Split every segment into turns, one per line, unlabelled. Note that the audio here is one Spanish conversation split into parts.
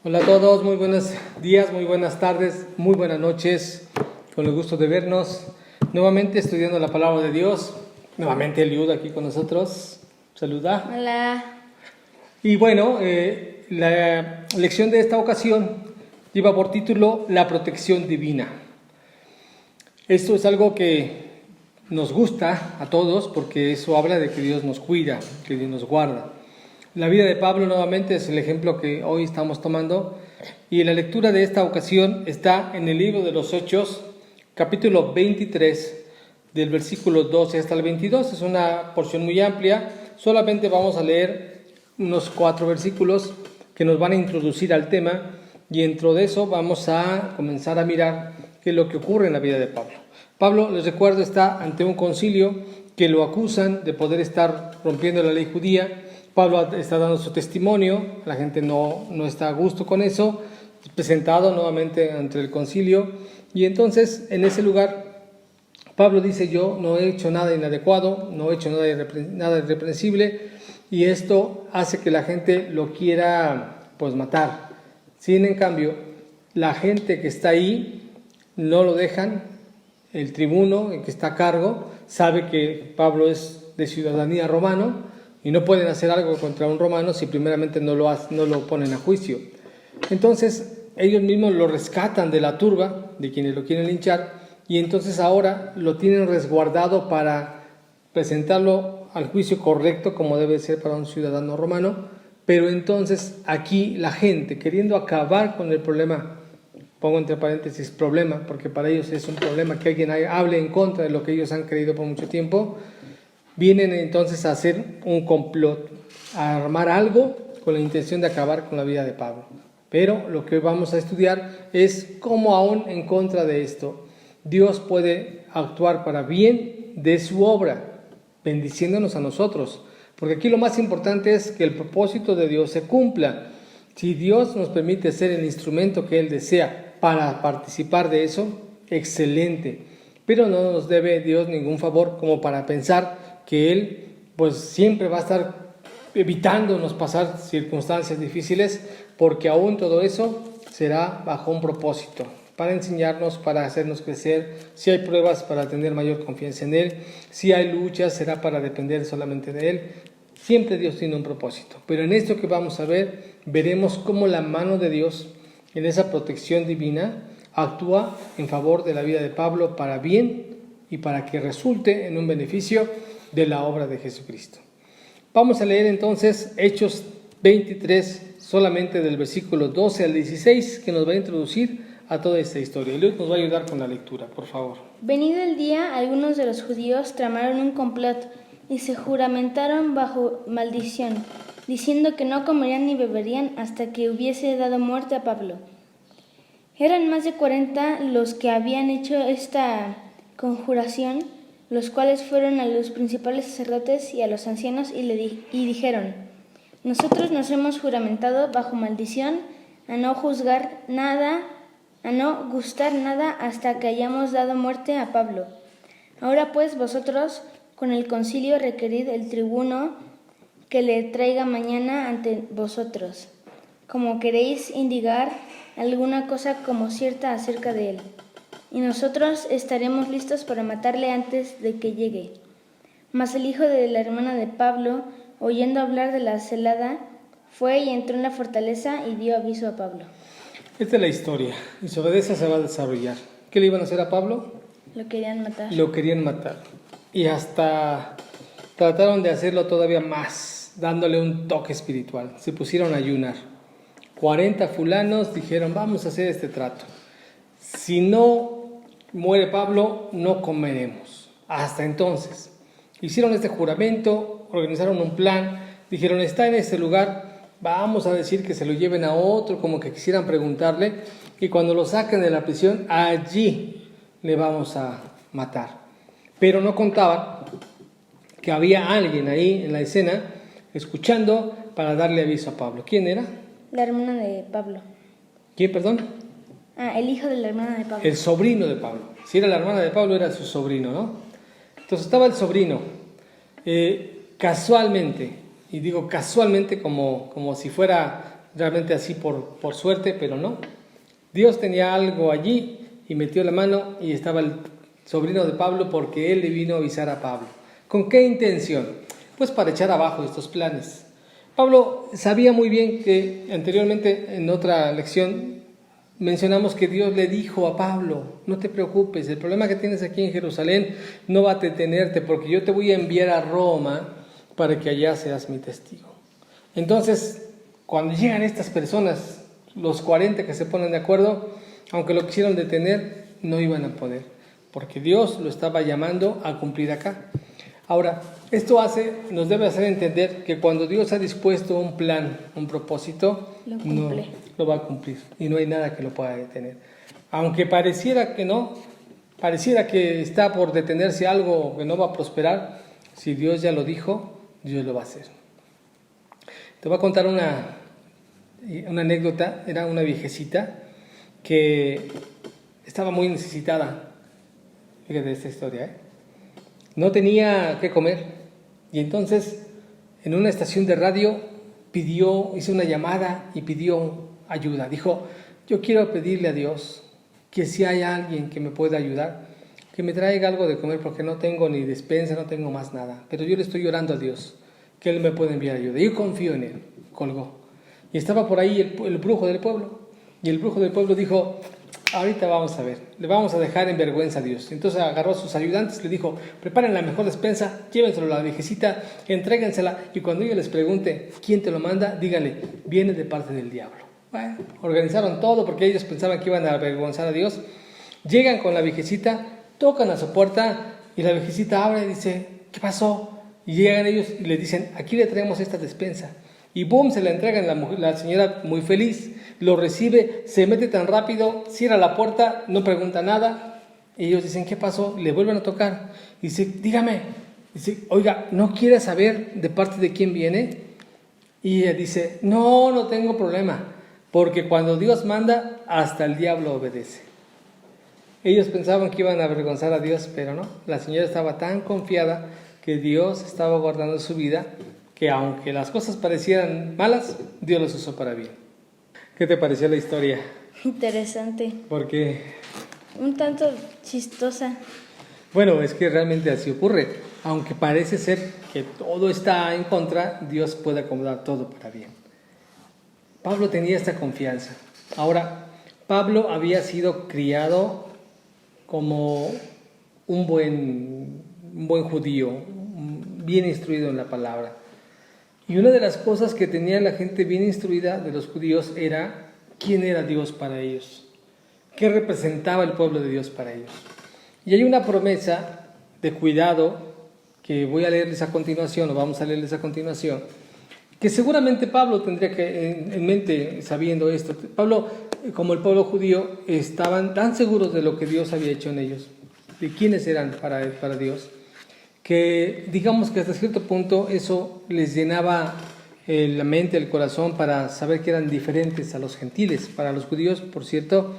Hola a todos, muy buenos días, muy buenas tardes, muy buenas noches. Con el gusto de vernos nuevamente estudiando la palabra de Dios. Nuevamente Eliud aquí con nosotros. Saluda.
Hola.
Y bueno, la lección de esta ocasión lleva por título La protección divina. Esto es algo que nos gusta a todos porque eso habla de que Dios nos cuida, que Dios nos guarda. La vida de Pablo nuevamente es el ejemplo que hoy estamos tomando y la lectura de esta ocasión está en el libro de los Hechos, capítulo 23, del versículo 12 hasta el 22. Es una porción muy amplia, solamente vamos a leer unos 4 versículos que nos van a introducir al tema y dentro de eso vamos a comenzar a mirar qué es lo que ocurre en la vida de Pablo. Pablo, les recuerdo, está ante un concilio que lo acusan de poder estar rompiendo la ley judía. Pablo está dando su testimonio, la gente no está a gusto con eso, presentado nuevamente ante el concilio, y entonces en ese lugar Pablo dice: yo no he hecho nada inadecuado, no he hecho nada irreprensible, y esto hace que la gente lo quiera pues matar. Sin en cambio, la gente que está ahí no lo dejan. El tribuno, el que está a cargo, sabe que Pablo es de ciudadanía romano, y no pueden hacer algo contra un romano si primeramente no lo ponen a juicio. Entonces ellos mismos lo rescatan de la turba de quienes lo quieren linchar, y entonces ahora lo tienen resguardado para presentarlo al juicio correcto como debe ser para un ciudadano romano. Pero entonces aquí la gente, queriendo acabar con el problema, pongo entre paréntesis problema, porque para ellos es un problema que alguien hable en contra de lo que ellos han creído por mucho tiempo, vienen entonces a hacer un complot, a armar algo con la intención de acabar con la vida de Pablo. Pero lo que vamos a estudiar es cómo aún en contra de esto Dios puede actuar para bien de su obra, bendiciéndonos a nosotros. Porque aquí lo más importante es que el propósito de Dios se cumpla. Si Dios nos permite ser el instrumento que Él desea para participar de eso, excelente. Pero no nos debe Dios ningún favor como para pensar que Él pues siempre va a estar evitándonos pasar circunstancias difíciles, porque aún todo eso será bajo un propósito, para enseñarnos, para hacernos crecer. Si hay pruebas, para tener mayor confianza en Él. Si hay luchas, será para depender solamente de Él. Siempre Dios tiene un propósito. Pero en esto que vamos a ver, veremos cómo la mano de Dios en esa protección divina actúa en favor de la vida de Pablo para bien y para que resulte en un beneficio de la obra de Jesucristo. Vamos a leer entonces Hechos 23, solamente del versículo 12 al 16, que nos va a introducir a toda esta historia. Y Luis nos va a ayudar con la lectura, por favor.
Venido el día, algunos de los judíos tramaron un complot y se juramentaron bajo maldición, diciendo que no comerían ni beberían hasta que hubiese dado muerte a Pablo. Eran más de 40 los que habían hecho esta conjuración, los cuales fueron a los principales sacerdotes y a los ancianos y dijeron: nosotros nos hemos juramentado bajo maldición a no juzgar nada, a no gustar nada hasta que hayamos dado muerte a Pablo. Ahora pues vosotros con el concilio requerid el tribuno que le traiga mañana ante vosotros, como queréis indigar alguna cosa como cierta acerca de él, y nosotros estaremos listos para matarle antes de que llegue. Mas el hijo de la hermana de Pablo, oyendo hablar de la celada, fue y entró en la fortaleza y dio aviso a Pablo.
Esta es la historia, y sobre esa se va a desarrollar. ¿Qué le iban a hacer a Pablo?
Lo querían matar.
Lo querían matar. Y hasta trataron de hacerlo todavía más, dándole un toque espiritual. Se pusieron a ayunar. 40 fulanos dijeron: vamos a hacer este trato. Si no muere Pablo, no comeremos. Hasta entonces hicieron este juramento, organizaron un plan, dijeron: está en este lugar, vamos a decir que se lo lleven a otro, como que quisieran preguntarle, y cuando lo saquen de la prisión, allí le vamos a matar. Pero no contaban que había alguien ahí en la escena escuchando para darle aviso a Pablo. ¿Quién era?
La hermana de Pablo.
¿Quién, perdón?
El hijo de la hermana de Pablo.
El sobrino de Pablo. Si era la hermana de Pablo, era su sobrino, ¿no? Entonces estaba el sobrino. Casualmente, y digo casualmente como si fuera realmente así por suerte, pero no. Dios tenía algo allí y metió la mano y estaba el sobrino de Pablo porque él le vino a avisar a Pablo. ¿Con qué intención? Pues para echar abajo estos planes. Pablo sabía muy bien que anteriormente en otra lección mencionamos que Dios le dijo a Pablo: no te preocupes, el problema que tienes aquí en Jerusalén no va a detenerte porque yo te voy a enviar a Roma para que allá seas mi testigo. Entonces, cuando llegan estas personas, los 40 que se ponen de acuerdo, aunque lo quisieron detener, no iban a poder, porque Dios lo estaba llamando a cumplir acá. Ahora, esto nos debe hacer entender que cuando Dios ha dispuesto un plan, un propósito, no lo va a cumplir y no hay nada que lo pueda detener. Aunque pareciera que no, pareciera que está por detenerse algo que no va a prosperar, si Dios ya lo dijo, Dios lo va a hacer. Te voy a contar una anécdota. Era una viejecita que estaba muy necesitada. Fíjate esta historia, No tenía qué comer y entonces en una estación de radio hizo una llamada y pidió ayuda. Dijo: yo quiero pedirle a Dios que si hay alguien que me pueda ayudar, que me traiga algo de comer porque no tengo ni despensa, no tengo más nada. Pero yo le estoy orando a Dios que Él me puede enviar ayuda. Yo confío en Él. Colgó. Y estaba por ahí el brujo del pueblo. Y el brujo del pueblo dijo: ahorita vamos a ver, le vamos a dejar en vergüenza a Dios. Entonces agarró a sus ayudantes, le dijo: preparen la mejor despensa, llévenselo a la viejecita, entréguensela, y cuando ella les pregunte quién te lo manda, díganle: viene de parte del diablo. Bueno, organizaron todo porque ellos pensaban que iban a avergonzar a Dios. Llegan con la viejecita, tocan a su puerta y la viejecita abre y dice: ¿qué pasó? Y llegan ellos y le dicen: aquí le traemos esta despensa. Y boom, se la entregan. La señora, muy feliz, lo recibe, se mete tan rápido, cierra la puerta, no pregunta nada. Y ellos dicen: ¿qué pasó? Le vuelven a tocar. Y dice: dígame. Dice: oiga, ¿no quiere saber de parte de quién viene? Y ella dice: no tengo problema, porque cuando Dios manda, hasta el diablo obedece. Ellos pensaban que iban a avergonzar a Dios, pero no. La señora estaba tan confiada que Dios estaba guardando su vida, que aunque las cosas parecieran malas, Dios los usó para bien. ¿Qué te pareció la historia?
Interesante.
¿Por qué?
Un tanto chistosa.
Bueno, es que realmente así ocurre. Aunque parece ser que todo está en contra, Dios puede acomodar todo para bien. Pablo tenía esta confianza. Ahora, Pablo había sido criado como un buen judío, bien instruido en la palabra. Y una de las cosas que tenía la gente bien instruida de los judíos era quién era Dios para ellos, qué representaba el pueblo de Dios para ellos. Y hay una promesa de cuidado que voy a leerles a continuación, o vamos a leerles a continuación, que seguramente Pablo tendría que en mente sabiendo esto. Pablo, como el pueblo judío, estaban tan seguros de lo que Dios había hecho en ellos, de quiénes eran para Dios, que digamos que hasta cierto punto eso les llenaba la mente, el corazón, para saber que eran diferentes a los gentiles. Para los judíos, por cierto,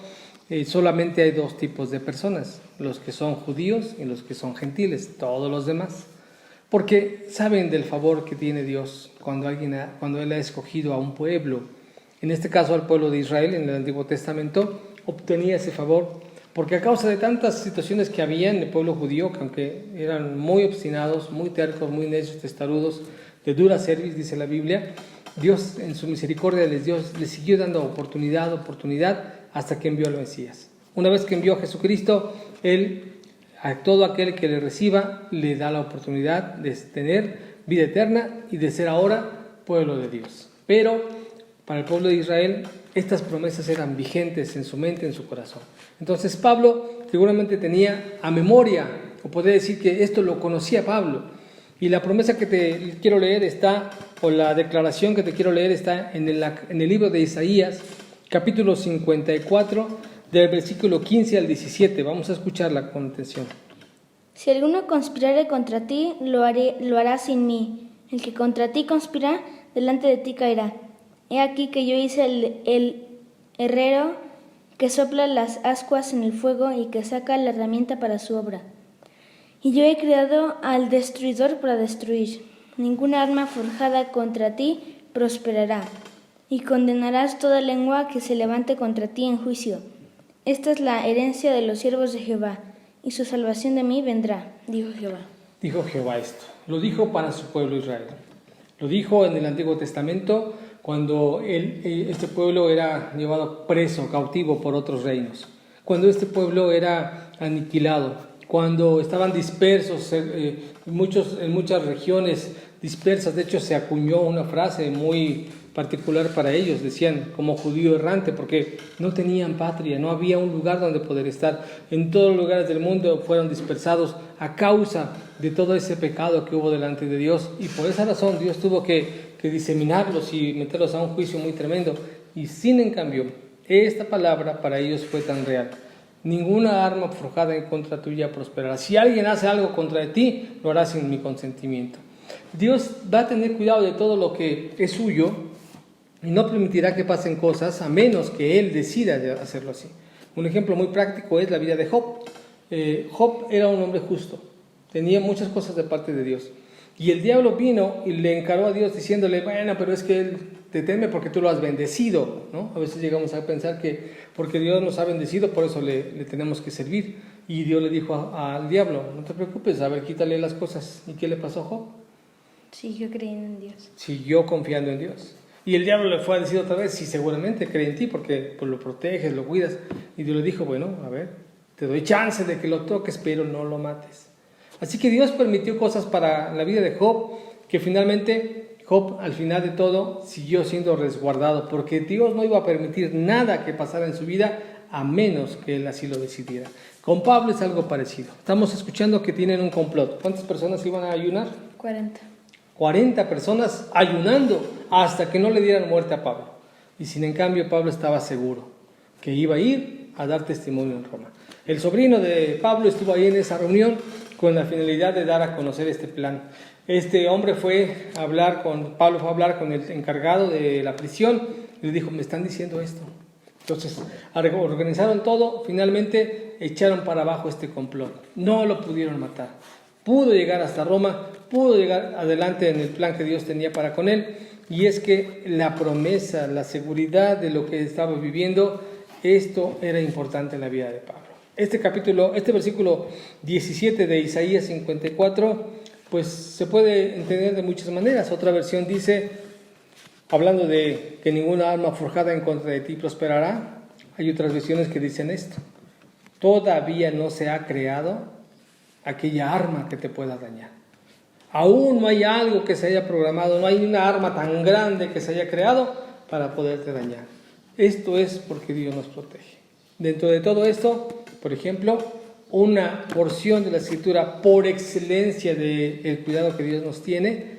solamente hay dos tipos de personas: los que son judíos y los que son gentiles, todos los demás. Porque saben del favor que tiene Dios cuando Él ha escogido a un pueblo. En este caso al pueblo de Israel, en el Antiguo Testamento, obtenía ese favor. Porque a causa de tantas situaciones que había en el pueblo judío, que aunque eran muy obstinados, muy tercos, muy necios, testarudos, de dura cerviz, dice la Biblia, Dios en su misericordia les siguió dando oportunidad, hasta que envió al Mesías. Una vez que envió a Jesucristo, Él a todo aquel que le reciba le da la oportunidad de tener vida eterna y de ser ahora pueblo de Dios. Pero para el pueblo de Israel estas promesas eran vigentes en su mente, en su corazón. Entonces Pablo seguramente tenía a memoria, o podría decir que esto lo conocía Pablo. Y la promesa que te quiero leer está, o la declaración que te quiero leer está en el libro de Isaías, capítulo 54, del versículo 15 al 17. Vamos a escucharla con atención.
Si alguno conspirare contra ti, lo hará sin mí. El que contra ti conspira, delante de ti caerá. He aquí que yo hice el herrero que sopla las ascuas en el fuego y que saca la herramienta para su obra. Y yo he creado al destruidor para destruir. Ninguna arma forjada contra ti prosperará. y condenarás toda lengua que se levante contra ti en juicio. Esta es la herencia de los siervos de Jehová, y su salvación de mí vendrá, dijo Jehová.
Dijo Jehová esto. Lo dijo para su pueblo Israel. Lo dijo en el Antiguo Testamento cuando este pueblo era llevado preso, cautivo por otros reinos. Cuando este pueblo era aniquilado, cuando estaban dispersos en muchas regiones dispersas. De hecho, se acuñó una frase muy particular para ellos, decían como judío errante, porque no tenían patria, no había un lugar donde poder estar. En todos los lugares del mundo fueron dispersados a causa de todo ese pecado que hubo delante de Dios, y por esa razón Dios tuvo que diseminarlos y meterlos a un juicio muy tremendo. Y sin en cambio, esta palabra para ellos fue tan real: ninguna arma forjada en contra tuya prosperará. Si alguien hace algo contra ti, lo hará sin mi consentimiento. Dios va a tener cuidado de todo lo que es suyo y no permitirá que pasen cosas a menos que Él decida hacerlo así. Un ejemplo muy práctico es la vida de Job. Job era un hombre justo, tenía muchas cosas de parte de Dios. Y el diablo vino y le encaró a Dios diciéndole: bueno, pero es que Él te teme porque tú lo has bendecido, ¿no? A veces llegamos a pensar que porque Dios nos ha bendecido, por eso le tenemos que servir. Y Dios le dijo al diablo: no te preocupes, a ver, quítale las cosas. ¿Y qué le pasó a Job?
Siguió creyendo en Dios.
Siguió confiando en Dios. Y el diablo le fue a decir otra vez: sí, seguramente cree en ti porque pues, lo proteges, lo cuidas. Y Dios le dijo: bueno, a ver, te doy chance de que lo toques, pero no lo mates. Así que Dios permitió cosas para la vida de Job, que finalmente Job, al final de todo, siguió siendo resguardado, porque Dios no iba a permitir nada que pasara en su vida a menos que Él así lo decidiera. Con Pablo es algo parecido. Estamos escuchando que tienen un complot. ¿Cuántas personas iban a ayunar? 40 personas ayunando hasta que no le dieran muerte a Pablo. Y sin en cambio Pablo estaba seguro que iba a ir a dar testimonio en Roma. El sobrino de Pablo estuvo ahí en esa reunión con la finalidad de dar a conocer este plan. Este hombre Pablo fue a hablar con el encargado de la prisión y le dijo: me están diciendo esto. Entonces organizaron todo, finalmente echaron para abajo este complot. No lo pudieron matar. Pudo llegar hasta Roma, pudo llegar adelante en el plan que Dios tenía para con él, y es que la promesa, la seguridad de lo que estaba viviendo, esto era importante en la vida de Pablo. Este versículo 17 de Isaías 54, pues se puede entender de muchas maneras. Otra versión dice, hablando de que ninguna arma forjada en contra de ti prosperará, hay otras versiones que dicen esto: todavía no se ha creado aquella arma que te pueda dañar. Aún no hay algo que se haya programado, no hay una arma tan grande que se haya creado para poderte dañar. Esto es porque Dios nos protege. Dentro de todo esto, por ejemplo, una porción de la Escritura por excelencia del cuidado que Dios nos tiene,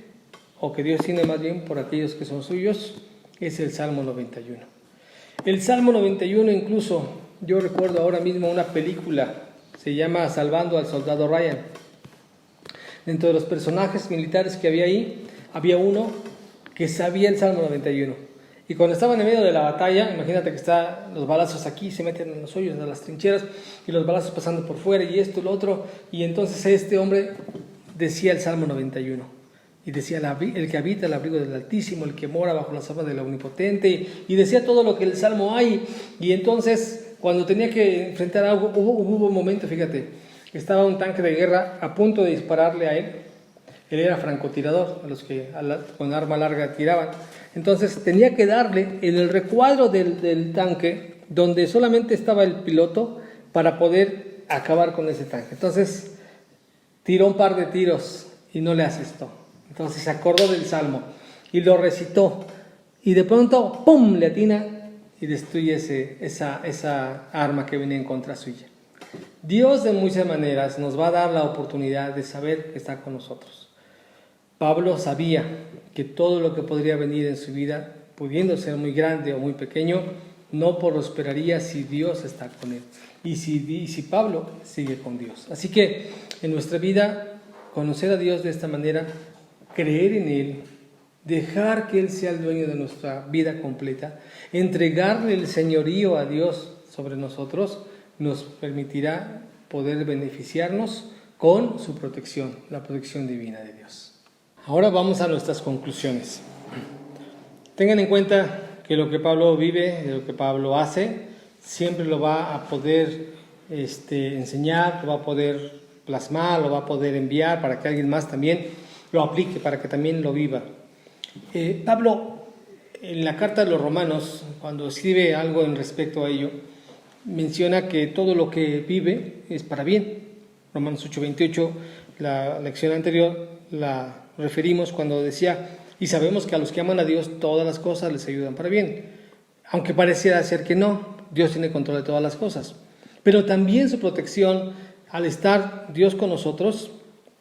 o que Dios tiene más bien por aquellos que son suyos, es el Salmo 91. El Salmo 91, incluso yo recuerdo ahora mismo una película, se llama Salvando al Soldado Ryan. Dentro de los personajes militares que había ahí, había uno que sabía el Salmo 91. Y cuando estaban en medio de la batalla, imagínate que están los balazos aquí, se meten en los hoyos de las trincheras, y los balazos pasando por fuera, y esto y lo otro, y entonces este hombre decía el Salmo 91. Y decía: el que habita el abrigo del Altísimo, el que mora bajo la sombra del Omnipotente, y decía todo lo que el Salmo hay. Y entonces, cuando tenía que enfrentar algo, hubo un momento, fíjate, estaba un tanque de guerra a punto de dispararle a él. Él era francotirador, a los que con arma larga tiraban. Entonces tenía que darle en el recuadro del tanque, donde solamente estaba el piloto, para poder acabar con ese tanque. Entonces tiró un par de tiros y no le asestó. Entonces se acordó del Salmo y lo recitó, y de pronto ¡pum!, le atina y destruye esa arma que venía en contra suya. Dios de muchas maneras nos va a dar la oportunidad de saber que está con nosotros. Pablo sabía que todo lo que podría venir en su vida, pudiendo ser muy grande o muy pequeño, no prosperaría si Dios está con él y si Pablo sigue con Dios. Así que en nuestra vida, conocer a Dios de esta manera, creer en Él, dejar que Él sea el dueño de nuestra vida completa, entregarle el señorío a Dios sobre nosotros, nos permitirá poder beneficiarnos con su protección, la protección divina de Dios. Ahora vamos a nuestras conclusiones. Tengan en cuenta que lo que Pablo vive, de lo que Pablo hace, siempre lo va a poder enseñar, lo va a poder plasmar, lo va a poder enviar para que alguien más también lo aplique, para que también lo viva. Pablo, en la carta de los Romanos, cuando escribe algo en respecto a ello, menciona que todo lo que vive es para bien. Romanos 8:28, la lección anterior la referimos cuando decía: y sabemos que a los que aman a Dios todas las cosas les ayudan para bien. Aunque pareciera ser que no, Dios tiene control de todas las cosas. Pero también su protección, al estar Dios con nosotros,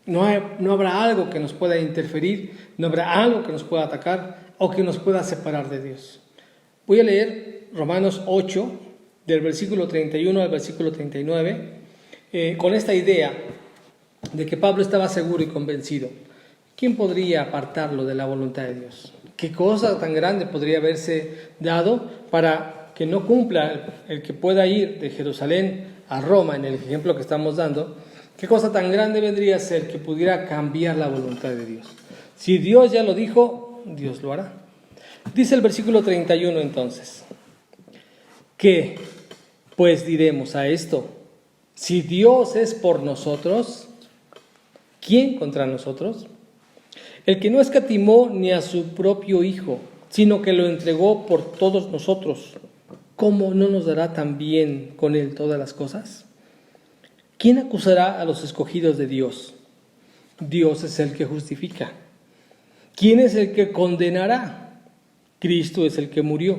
no habrá algo que nos pueda interferir, no habrá algo que nos pueda atacar o que nos pueda separar de Dios. Voy a leer Romanos 8, del versículo 31 al versículo 39, con esta idea de que Pablo estaba seguro y convencido. ¿Quién podría apartarlo de la voluntad de Dios? ¿Qué cosa tan grande podría haberse dado para que no cumpla el que pueda ir de Jerusalén a Roma, en el ejemplo que estamos dando? ¿Qué cosa tan grande vendría a ser que pudiera cambiar la voluntad de Dios? Si Dios ya lo dijo, Dios lo hará. Dice el versículo 31 entonces: ¿qué pues diremos a esto? Si Dios es por nosotros, ¿quién contra nosotros? El que no escatimó ni a su propio Hijo, sino que lo entregó por todos nosotros, ¿cómo no nos dará también con él todas las cosas? ¿Quién acusará a los escogidos de Dios? Dios es el que justifica. ¿Quién es el que condenará? Cristo es el que murió,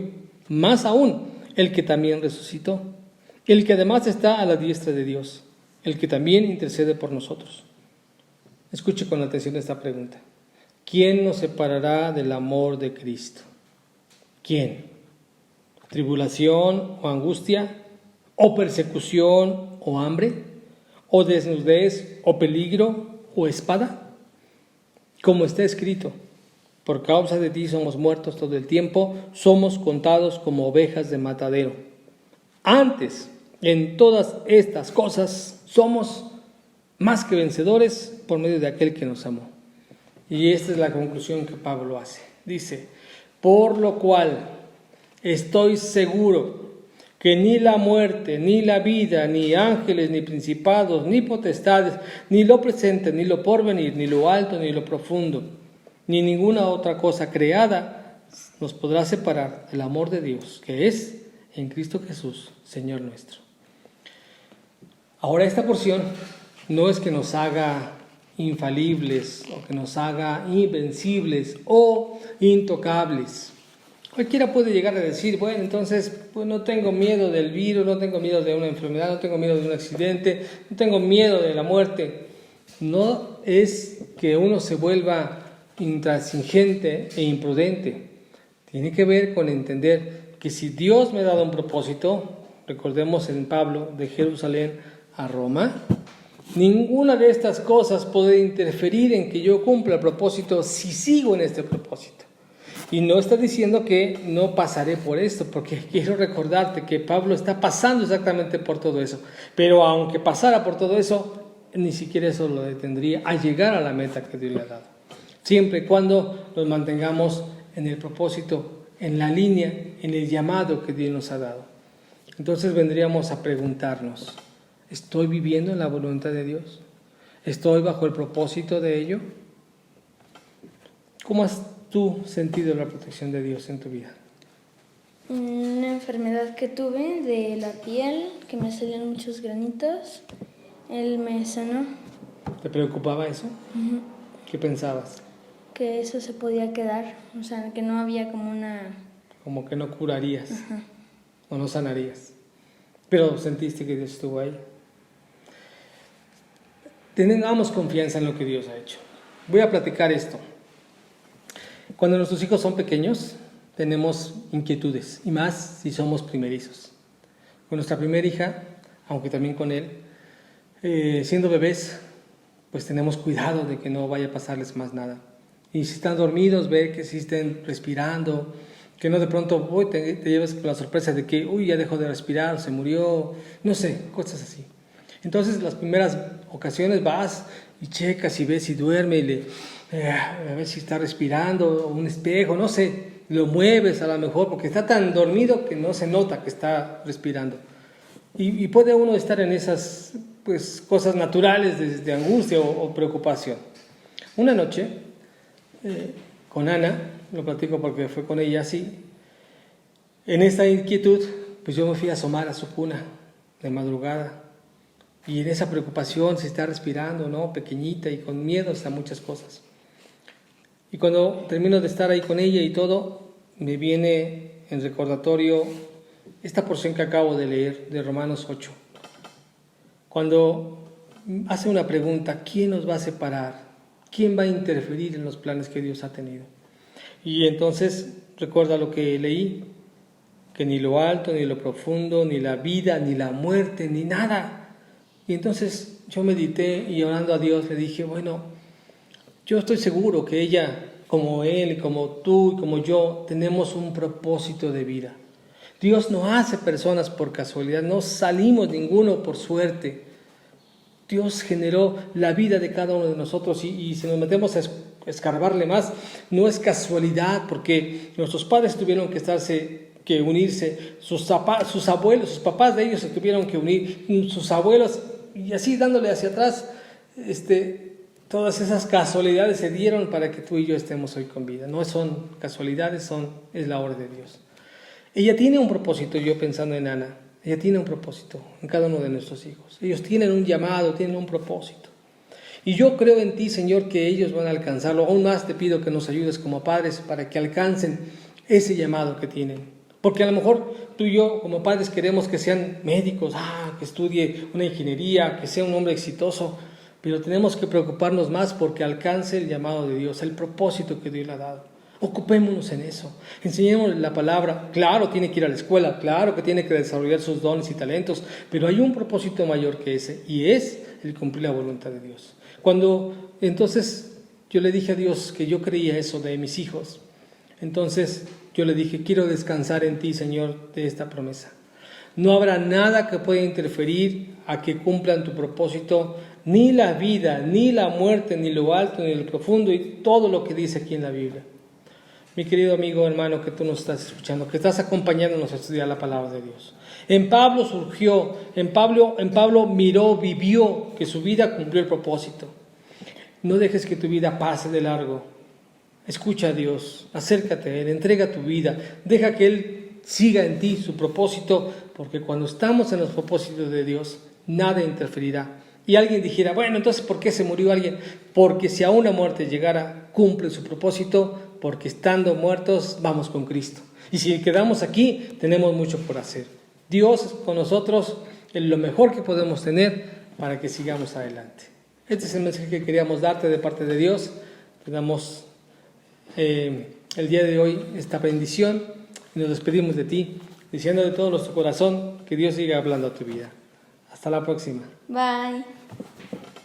más aún, el que también resucitó, el que además está a la diestra de Dios, el que también intercede por nosotros. Escuche con atención esta pregunta: ¿quién nos separará del amor de Cristo? ¿Quién? ¿Tribulación o angustia? ¿O persecución o hambre? ¿O desnudez o peligro o espada? Como está escrito: por causa de ti somos muertos todo el tiempo, somos contados como ovejas de matadero. Antes, en todas estas cosas, somos más que vencedores por medio de aquel que nos amó. Y esta es la conclusión que Pablo hace. Dice: por lo cual estoy seguro que ni la muerte, ni la vida, ni ángeles, ni principados, ni potestades, ni lo presente, ni lo porvenir, ni lo alto, ni lo profundo, ni ninguna otra cosa creada nos podrá separar del amor de Dios, que es en Cristo Jesús, Señor nuestro. Ahora, esta porción no es que nos haga infalibles o que nos haga invencibles o intocables. Cualquiera puede llegar a decir: bueno, entonces pues no tengo miedo del virus, no tengo miedo de una enfermedad, no tengo miedo de un accidente, no tengo miedo de la muerte. No es que uno se vuelva intransigente e imprudente. Tiene que ver con entender que si Dios me ha dado un propósito, recordemos en Pablo, de Jerusalén a Roma, ninguna de estas cosas puede interferir en que yo cumpla el propósito si sigo en este propósito. Y no está diciendo que no pasaré por esto, porque quiero recordarte que Pablo está pasando exactamente por todo eso. Pero aunque pasara por todo eso, ni siquiera eso lo detendría a llegar a la meta que Dios le ha dado. Siempre y cuando nos mantengamos en el propósito, en la línea, en el llamado que Dios nos ha dado. Entonces vendríamos a preguntarnos: ¿estoy viviendo en la voluntad de Dios? ¿Estoy bajo el propósito de ello? ¿Cómo has tú sentido la protección de Dios en tu vida?
Una enfermedad que tuve de la piel, que me salían muchos granitos, Él me sanó.
¿Te preocupaba eso?
Uh-huh.
¿Qué pensabas?
Que eso se podía quedar, o sea, que no había como una...
Como que no curarías,
Uh-huh.
o no sanarías, pero sentiste que Dios estuvo ahí. Tengamos confianza en lo que Dios ha hecho. Voy a platicar esto. Cuando nuestros hijos son pequeños, tenemos inquietudes, y más si somos primerizos. Con nuestra primera hija, aunque también con él, siendo bebés, pues tenemos cuidado de que no vaya a pasarles más nada. Y si están dormidos, ver que sí estén respirando, que no de pronto te lleves con la sorpresa de que ya dejó de respirar, o se murió, no sé, cosas así. Entonces, las primeras ocasiones vas y checas y ves si duerme y a ver si está respirando, o un espejo, no sé, lo mueves a lo mejor, porque está tan dormido que no se nota que está respirando. Y puede uno estar en esas pues, cosas naturales de angustia o preocupación. Una noche, con Ana, lo platico porque fue con ella así, en esta inquietud, pues yo me fui a asomar a su cuna de madrugada. Y en esa preocupación, si está respirando, ¿no? Pequeñita y con miedo a muchas cosas. Y cuando termino de estar ahí con ella y todo, me viene en recordatorio esta porción que acabo de leer de Romanos 8. Cuando hace una pregunta, ¿quién nos va a separar? ¿Quién va a interferir en los planes que Dios ha tenido? Y entonces recuerda lo que leí, que ni lo alto, ni lo profundo, ni la vida, ni la muerte, ni nada. Y entonces yo medité y orando a Dios le dije, bueno, yo estoy seguro que ella, como él, como tú y como yo, tenemos un propósito de vida. Dios no hace personas por casualidad, no salimos ninguno por suerte. Dios generó la vida de cada uno de nosotros y si nos metemos a escarbarle más, no es casualidad, porque nuestros padres tuvieron que unirse, sus abuelos, sus papás de ellos se tuvieron que unir, sus abuelos, y así dándole hacia atrás, todas esas casualidades se dieron para que tú y yo estemos hoy con vida. No son casualidades, es la obra de Dios. Ella tiene un propósito, yo pensando en Ana, ella tiene un propósito en cada uno de nuestros hijos. Ellos tienen un llamado, tienen un propósito. Y yo creo en ti, Señor, que ellos van a alcanzarlo. Aún más te pido que nos ayudes como padres para que alcancen ese llamado que tienen. Porque a lo mejor tú y yo como padres queremos que sean médicos, que estudie una ingeniería, que sea un hombre exitoso, pero tenemos que preocuparnos más porque alcance el llamado de Dios, el propósito que Dios le ha dado. Ocupémonos en eso, enseñémosle la palabra. Claro, tiene que ir a la escuela, claro que tiene que desarrollar sus dones y talentos, pero hay un propósito mayor que ese, y es el cumplir la voluntad de Dios. Cuando entonces yo le dije a Dios que yo creía eso de mis hijos, entonces yo le dije, quiero descansar en ti, Señor, de esta promesa. No habrá nada que pueda interferir a que cumplan tu propósito, ni la vida, ni la muerte, ni lo alto, ni lo profundo, y todo lo que dice aquí en la Biblia. Mi querido amigo, hermano, que tú nos estás escuchando, que estás acompañándonos a estudiar la palabra de Dios. En Pablo surgió, en Pablo miró, vivió que su vida cumplió el propósito. No dejes que tu vida pase de largo. Escucha a Dios, acércate a Él, entrega tu vida, deja que Él siga en ti su propósito, porque cuando estamos en los propósitos de Dios, nada interferirá. Y alguien dijera, bueno, entonces ¿por qué se murió alguien? Porque si a una muerte llegara, cumple su propósito, porque estando muertos vamos con Cristo. Y si quedamos aquí, tenemos mucho por hacer. Dios con nosotros es lo mejor que podemos tener para que sigamos adelante. Este es el mensaje que queríamos darte de parte de Dios. Te damos el día de hoy esta bendición y nos despedimos de ti, diciendo de todo nuestro corazón que Dios siga hablando a tu vida. Hasta la próxima.
Bye.